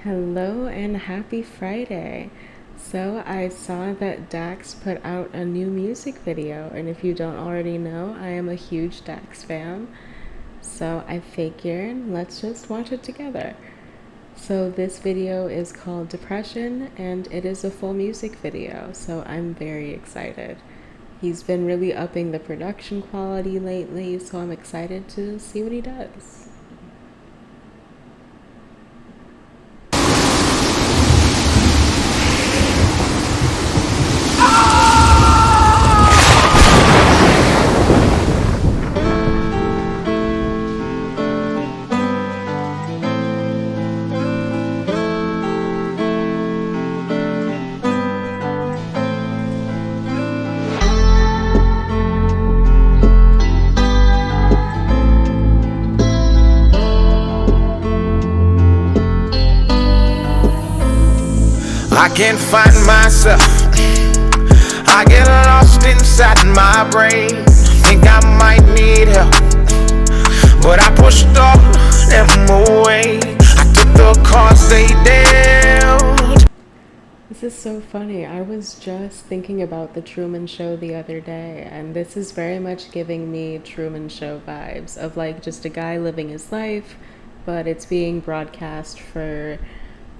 Hello and happy Friday. So I saw that Dax put out a new music video, and if you don't already know, I am a huge Dax fan. So I figured let's just watch it together. So this video is called Depression, and it is a full music video, so I'm very excited. He's been really upping the production quality lately, so I'm excited to see what he does. I can't find myself. I get lost inside my brain. Think I might need help, but I pushed all them away. I took the cards they dealt. This is so funny. I was just thinking about the Truman Show the other day, and this is very much giving me Truman Show vibes of like just a guy living his life, but it's being broadcast for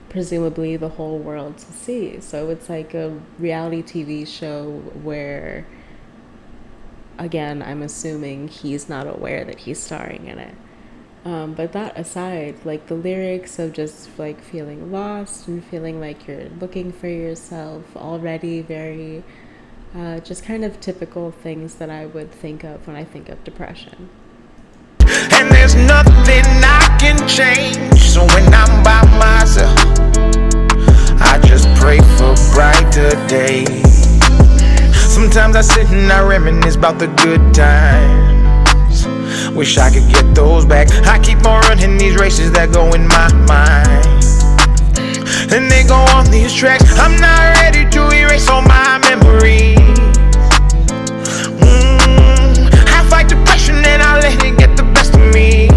presumably the whole world to see. So it's like a reality TV show where, again, I'm assuming he's not aware that he's starring in it. But that aside, like the lyrics of just like feeling lost and feeling like you're looking for yourself, already very just kind of typical things that I would think of when I think of depression. And there's nothing I can change. So when I'm by myself, I just pray for brighter days. Sometimes I sit and I reminisce about the good times. Wish I could get those back. I keep on running these races that go in my mind, and they go on these tracks. I'm not ready to erase all my memories. I fight depression and I let it get the best of me.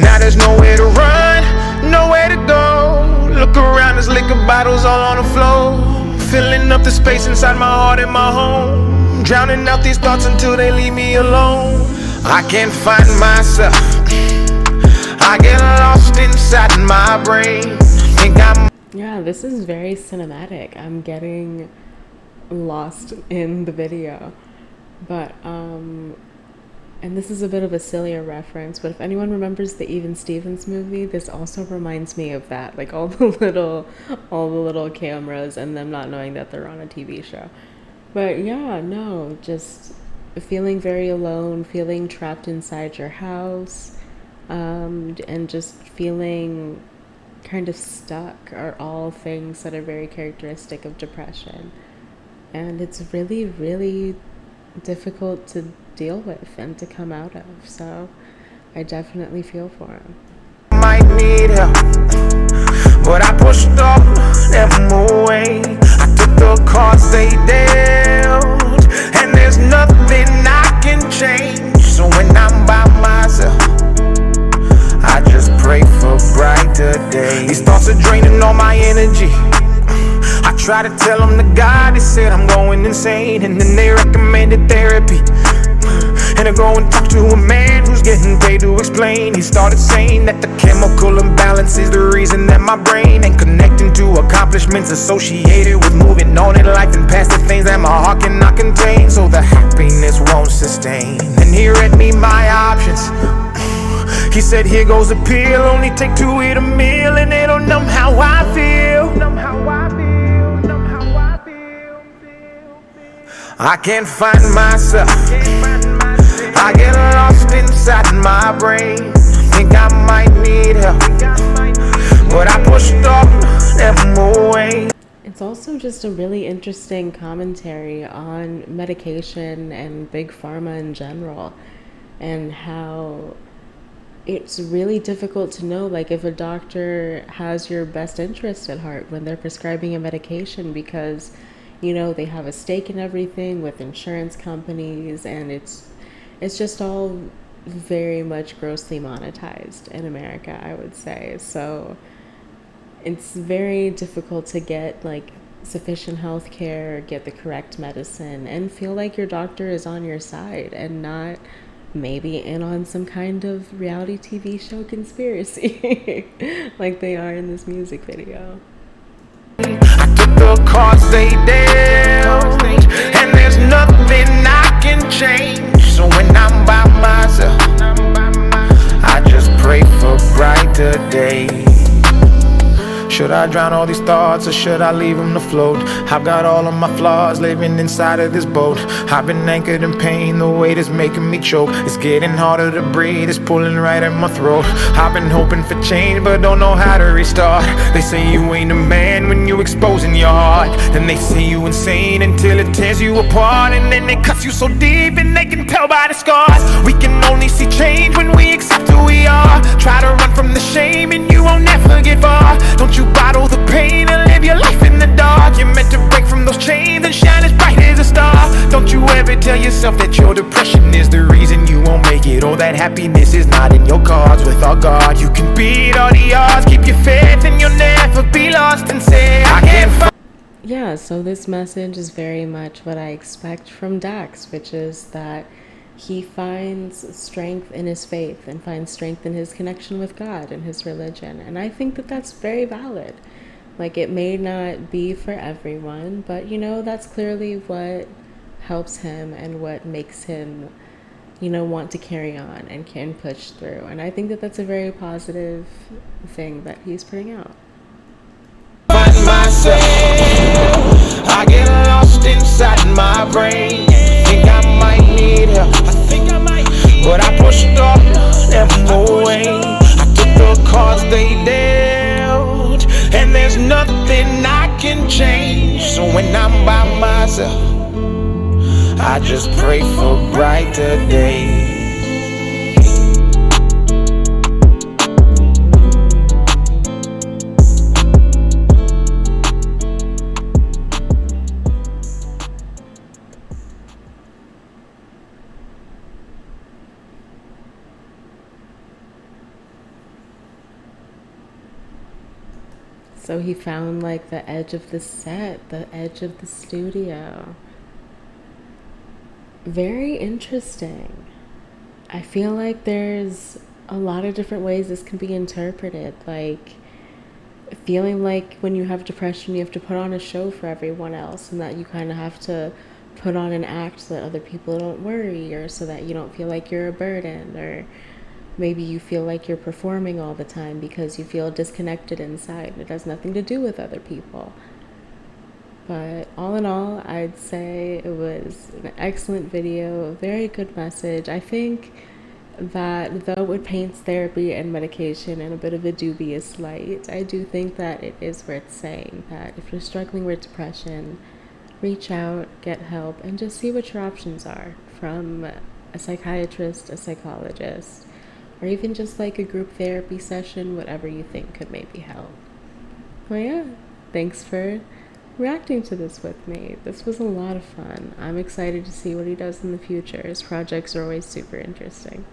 Now there's nowhere to run, nowhere to go. Look around, there's liquor bottles all on the floor, filling up the space inside my heart and my home, drowning out these thoughts until they leave me alone. I can't find myself. I get lost inside my brain. Yeah, this is very cinematic. I'm getting lost in the video. But and this is a bit of a sillier reference, but if anyone remembers the Even Stevens movie, this also reminds me of that, like all the little cameras and them not knowing that they're on a TV show. But yeah, no, just feeling very alone, feeling trapped inside your house, and just feeling kind of stuck are all things that are very characteristic of depression. And it's really, really difficult to deal with and to come out of. So I definitely feel for him. Might need help, but I pushed all them away. I took the cards they dealt, and there's nothing I can change. So when I'm by myself, I just pray for brighter days. These thoughts are draining all my energy. I try to tell them the God, they said I'm going insane, and then they recommended therapy. And I go and talk to a man who's getting paid to explain. He started saying that the chemical imbalance is the reason that my brain ain't connecting to accomplishments associated with moving on in life and past the things that my heart cannot contain. So the happiness won't sustain. And he read me my options. He said, here goes a pill, only take 2 to eat a meal, and it'll numb how I feel. I can't find myself. I get lost inside my brain. Think I might need help, but I pushed all them away. It's also just a really interesting commentary on medication and big pharma in general, and how it's really difficult to know like if a doctor has your best interest at heart when they're prescribing a medication, because they have a stake in everything with insurance companies, and it's just all very much grossly monetized in America, I would say. So it's very difficult to get like sufficient health care, get the correct medicine, and feel like your doctor is on your side and not maybe in on some kind of reality TV show conspiracy like they are in this music video. I took the cards they dealt, and there's nothing I can change. So when I'm by myself, I just pray for brighter days. Should I drown all these thoughts or should I leave them to float? I've got all of my flaws living inside of this boat. I've been anchored in pain, the weight is making me choke. It's getting harder to breathe, it's pulling right at my throat. I've been hoping for change but don't know how to restart. They say you ain't a man when you exposing your heart. Then they say you insane until it tears you apart. And then they cut you so deep and they can tell by the scars. We can only see change when we accept who we are. Try to run from the shame and you won't never get far. Don't you bottle the pain and live your life in the dark. You're meant to break from those chains and shine as bright as a star. Don't you ever tell yourself that your depression is the reason you won't make it, or that happiness is not in your cards. With our God you can beat all the odds. Keep your faith and you'll never be lost, and say I can't find. Yeah, so this message is very much what I expect from Dax, which is that he finds strength in his faith and finds strength in his connection with God and his religion. And I think that that's very valid. Like, it may not be for everyone, but you know, that's clearly what helps him and what makes him, you know, want to carry on and can push through. And I think that that's a very positive thing that he's putting out. Find myself, I get lost inside my brain. Think I might need help, but I pushed off them away. I took the cards they dealt, and there's nothing I can change. So when I'm by myself, I just pray for brighter days. So he found like the edge of the set, the edge of the studio. Very interesting. I feel like there's a lot of different ways this can be interpreted. Like, feeling like when you have depression, you have to put on a show for everyone else, and that you kind of have to put on an act so that other people don't worry, or so that you don't feel like you're a burden, or maybe you feel like you're performing all the time because you feel disconnected inside. It has nothing to do with other people. But all in all, I'd say it was an excellent video, a very good message. I think that though it paints therapy and medication in a bit of a dubious light, I do think that it is worth saying that if you're struggling with depression, reach out, get help, and just see what your options are from a psychiatrist, a psychologist, or even just like a group therapy session, whatever you think could maybe help. Well, yeah, thanks for reacting to this with me. This was a lot of fun. I'm excited to see what he does in the future. His projects are always super interesting.